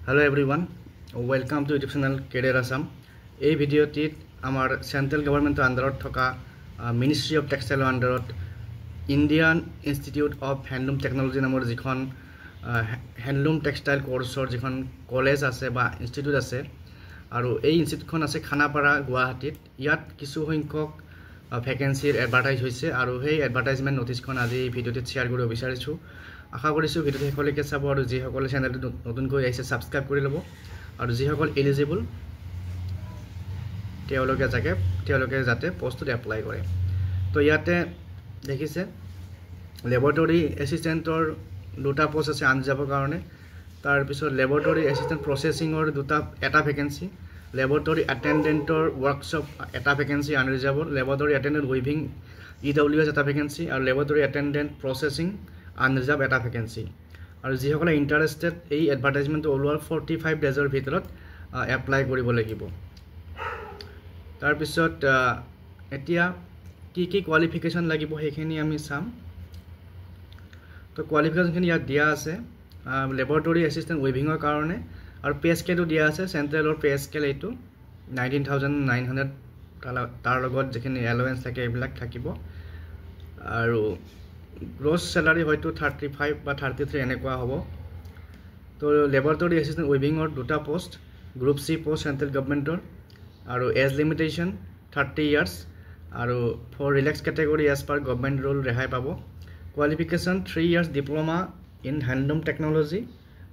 Hello everyone, welcome to YouTube channel Career Assam. এই ভিডিওটিত আমাৰ central গভৰ্ণমেণ্টৰ আন্ডাৰত থকা মিনিষ্ট্ৰি অফ টেক্সটাইলৰ আন্ডাৰত Indian institute of handloom technology নামৰ যিখন হেণ্ডলুম টেক্সটাইল কোৰ্ছৰ যিখন কলেজ আছে বা ইনষ্টিটিউট আছে আৰু এই ইনষ্টিটিউটখন আছে খানাপাৰা গুৱাহাটীত। ইয়াত কিছু সংখ্যক ভেকেন্সিৰ এডভাৰটাইজ হৈছে আৰু সেই এডভাৰটাইজমেণ্ট নটিছখন আজি এই ভিডিঅ'টিত শ্বেয়াৰ কৰিব বিচাৰিছোঁ। আশা কৰিছোঁ ভিডিঅ'টো শেষলৈকে চাব আৰু যিসকলে চেনেলটো নতুনকৈ আহিছে ছাবস্ক্ৰাইব কৰি ল'ব আৰু যিসকল এলিজিবল তেওঁলোকে যাতে পোষ্টত এপ্লাই কৰে। তো ইয়াতে দেখিছে লেবৰেটৰী এছিষ্টেণ্টৰ দুটা পোষ্ট আছে আনৰিজাৰ্ভৰ কাৰণে। তাৰপিছত লেবৰেটৰী এছিষ্টেণ্ট প্ৰচেছিঙৰ এটা ভেকেন্সি, লেবৰেটৰী এটেণ্ডেণ্টৰ ৱৰ্কশ্বপ এটা ভেকেন্সি আনৰিজাৰ্ভৰ, লেবৰেটৰী এটেণ্ডেণ্ট উইভিং EWS এটা ভেকেন্সি আৰু লেবৰেটৰী এটেণ্ডেণ্ট প্ৰচেছিং আনৰিজাৰ্ভ এটা ভেকেন্সি। আৰু যিসকলে ইণ্টাৰেষ্টেড এই এডভাৰটাইজমেণ্টটো ওলোৱাৰ 45 ডেজৰ ভিতৰত এপ্লাই কৰিব লাগিব। তাৰপিছত এতিয়া কি কোৱালিফিকেশ্যন লাগিব সেইখিনি আমি চাম। তো কোৱালিফিকেশ্যনখিনি ইয়াত দিয়া আছে লেবৰেটৰী এছিষ্টেণ্ট উইভিঙৰ কাৰণে আৰু পে স্কেলটো দিয়া আছে। চেণ্ট্ৰেলৰ পে স্কেল এইটো 19,900, তাৰ লগত যিখিনি এলাৱেঞ্চ থাকে এইবিলাক থাকিব আৰু গ্ৰছ চেলাৰী হয়তো 35 বা 33 এনেকুৱা হ'ব। তো লেবৰেটৰী এছিষ্টেণ্ট উইভিঙৰ দুটা post, group C post central গভৰ্ণমেণ্টৰ আৰু এজ লিমিটেশ্যন 30 ইয়াৰ্ছ আৰু for relax category age per government rule ৰেহাই পাব। Qualification 3 years diploma in handloom technology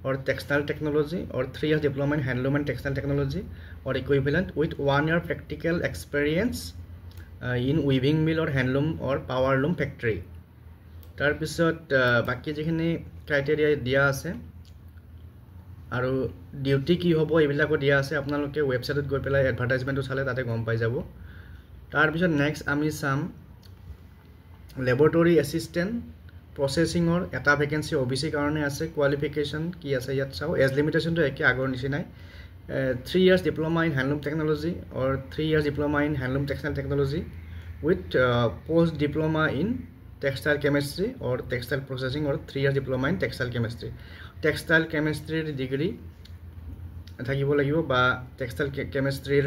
or textile technology or 3 years diploma in handloom and textile technology or equivalent with 1 year practical experience in weaving mill or handloom or power loom factory. তাৰপিছত বাকি যিখিনি criteria দিয়া আছে আৰু duty কি হ'ব এইবিলাকো দিয়া আছে। আপোনালোকে ৱেবছাইটত গৈ পেলাই এডভাৰটাইজমেণ্টটো চালে তাতে গম পাই যাব। তাৰপিছত নেক্সট আমি চাম লেবৰেটৰী এছিষ্টেণ্ট প্ৰচেছিঙৰ এটা ভেকেন্সি OBC কাৰণে আছে। কোৱালিফিকেশ্যন কি আছে ইয়াত চাওঁ। এজ লিমিটেশ্যনটো একে আগৰ নিচিনাই 3 years diploma in handloom technology or 3 years diploma in handloom textile technology with post diploma in textile chemistry or textile processing or 3 years diploma in textile chemistry. Textile chemistry degree থাকিব লাগিব বা textile কেমিষ্ট্ৰিৰ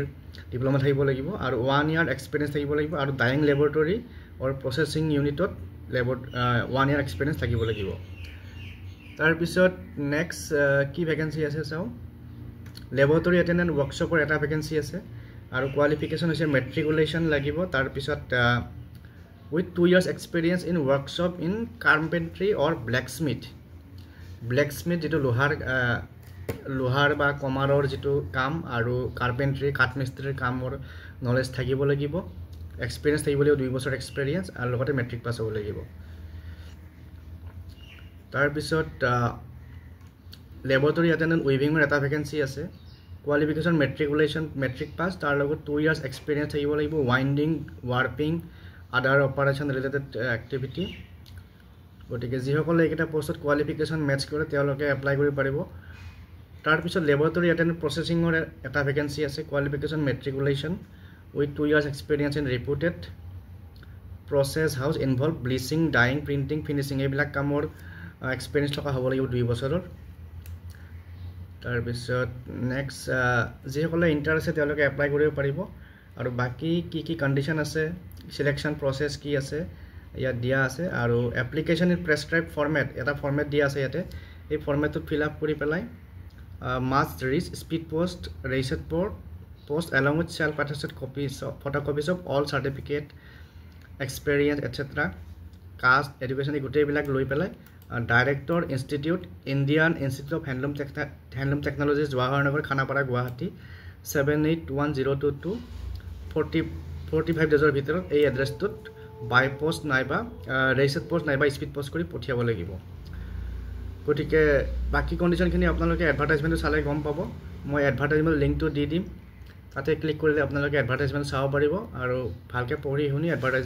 diploma থাকিব লাগিব আৰু 1 year experience থাকিব লাগিব আৰু dyeing laboratory or processing ইউনিটত 1 year এক্সপিৰিয়েঞ্চ থাকিব লাগিব। তাৰপিছত নেক্সট কি ভেকেন্সি আছে চাওঁ। লেবৰেটৰী এটেণ্ডেণ্ট ৱৰ্কশ্বপৰ এটা ভেকেন্সি আছে আৰু কোৱালিফিকেশ্যন হৈছে মেট্ৰিকুলেশ্যন লাগিব। তাৰপিছত with 2 years experience in workshop in carpentry or blacksmith যিটো লোহাৰ বা কমাৰৰ যিটো কাম আৰু কাৰ্পেণ্ট্ৰি কাঠমিস্ত্ৰীৰ কামৰ নলেজ থাকিব লাগিব। এক্সপিৰিয়েঞ্চ থাকিব লাগিব 2 বছৰ এক্সপিৰিয়েঞ্চ আৰু লগতে মেট্ৰিক পাছ হ'ব লাগিব। তাৰপিছত লেবৰেটৰী এটেণ্ডেণ্ট উইভিঙৰ এটা ভেকেন্সি আছে। কোৱালিফিকেশ্যন মেট্ৰিক পাছ, তাৰ লগত 2 years এক্সপিৰিয়েঞ্চ থাকিব লাগিব। ৱাইণ্ডিং ৱাৰ্পিং আদাৰ অপাৰেশ্যন ৰিলেটেড এক্টিভিটি। গতিকে যিসকলে এইকেইটা পোষ্টত কোৱালিফিকেশ্যন মেটচ কৰে তেওঁলোকে এপ্লাই কৰিব পাৰিব। তাৰপিছত লেবৰেটৰী এটেণ্ডেণ্ট প্ৰচেছিঙৰ এটা ভেকেন্সি আছে। Qualification matriculation with 2 years experience in reputed process house involved bleaching, dyeing, printing, finishing এইবিলাক কামৰ এক্সপিৰিয়েঞ্চ থকা হ'ব লাগিব 2 বছৰৰ। তাৰপিছত নেক্সট যিসকলে ইণ্টাৰেষ্ট আছে তেওঁলোকে এপ্লাই কৰিব পাৰিব আৰু বাকী কি কণ্ডিশ্যন আছে, চিলেকশ্যন প্ৰচেছ কি আছে ইয়াত দিয়া আছে আৰু এপ্লিকেশ্যন ইন প্ৰেছক্ৰাইব ফৰ্মেট এটা ফৰ্মেট দিয়া আছে ইয়াতে। এই ফৰ্মেটটোত ফিল আপ কৰি পেলাই must reach speed post registered post along with self-attested photocopies of all certificate, experience, etc. caste, education গোটেইবিলাক লৈ পেলাই director institute Indian institute of handloom technology Jawaharnagar Khanapara Guwahati 781022 45 ডেজৰ ভিতৰত এই এড্ৰেছটোত বাই পোষ্ট নাইবা ৰেজিষ্টাৰ্ড পোষ্ট নাইবা স্পীড পোষ্ট কৰি পঠিয়াব লাগিব। গতিকে বাকী কণ্ডিশ্যনখিনি আপোনালোকে এডভাৰটাইজমেণ্টটো চালে গম পাব। মই এডভাৰটাইজমেণ্ট লিংকটো দি দিম, তাতে ক্লিক কৰিলে আপোনালোকে এডভাৰটাইজমেণ্ট চাব পাৰিব আৰু ভালকৈ পঢ়ি শুনি এপ্লাই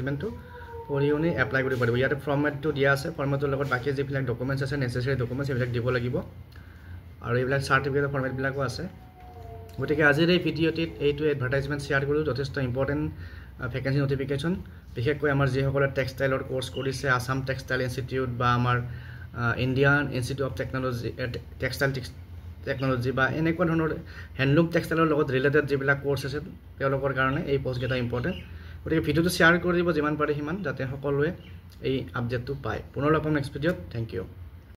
কৰিব পাৰিব। ইয়াতে ফৰ্মেটটো দিয়া আছে। ফৰ্মেটটোৰ লগত বাকী যিবিলাক ডকুমেণ্টছ আছে নেচেচাৰী ডকুমেণ্টছ সেইবিলাক দিব লাগিব আৰু এইবিলাক চাৰ্টিফিকেটৰ ফৰ্মেটবিলাকো আছে। গতিকে আজিৰ এই ভিডিঅ'টিত এইটো এডভাৰটাইজমেণ্ট শ্বেয়াৰ কৰিলোঁ। যথেষ্ট ইম্পৰ্টেণ্ট ভেকেন্সি নটিফিকেশ্যন, বিশেষকৈ আমাৰ যিসকলে টেক্সটাইলৰ কোৰ্চ কৰিছে আছাম টেক্সটাইল ইনষ্টিটিউট বা আমাৰ Indian institute of technology textile technology বা এনেকুৱা ধৰণৰ হেণ্ডলুম টেক্সটাইলৰ লগত ৰিলেটেড যিবিলাক কোৰ্চ আছে তেওঁলোকৰ কাৰণে এই পষ্টকেইটা ইম্পৰ্টেণ্ট গতিকে ভিডিঅ'টো শ্বেয়াৰ কৰি দিব যিমান পাৰে সিমান যাতে সকলোৱে এই আপডেটটো পায় পুনৰ লগ পাম নেক্সট ভিডিঅ'ত থেংক ইউ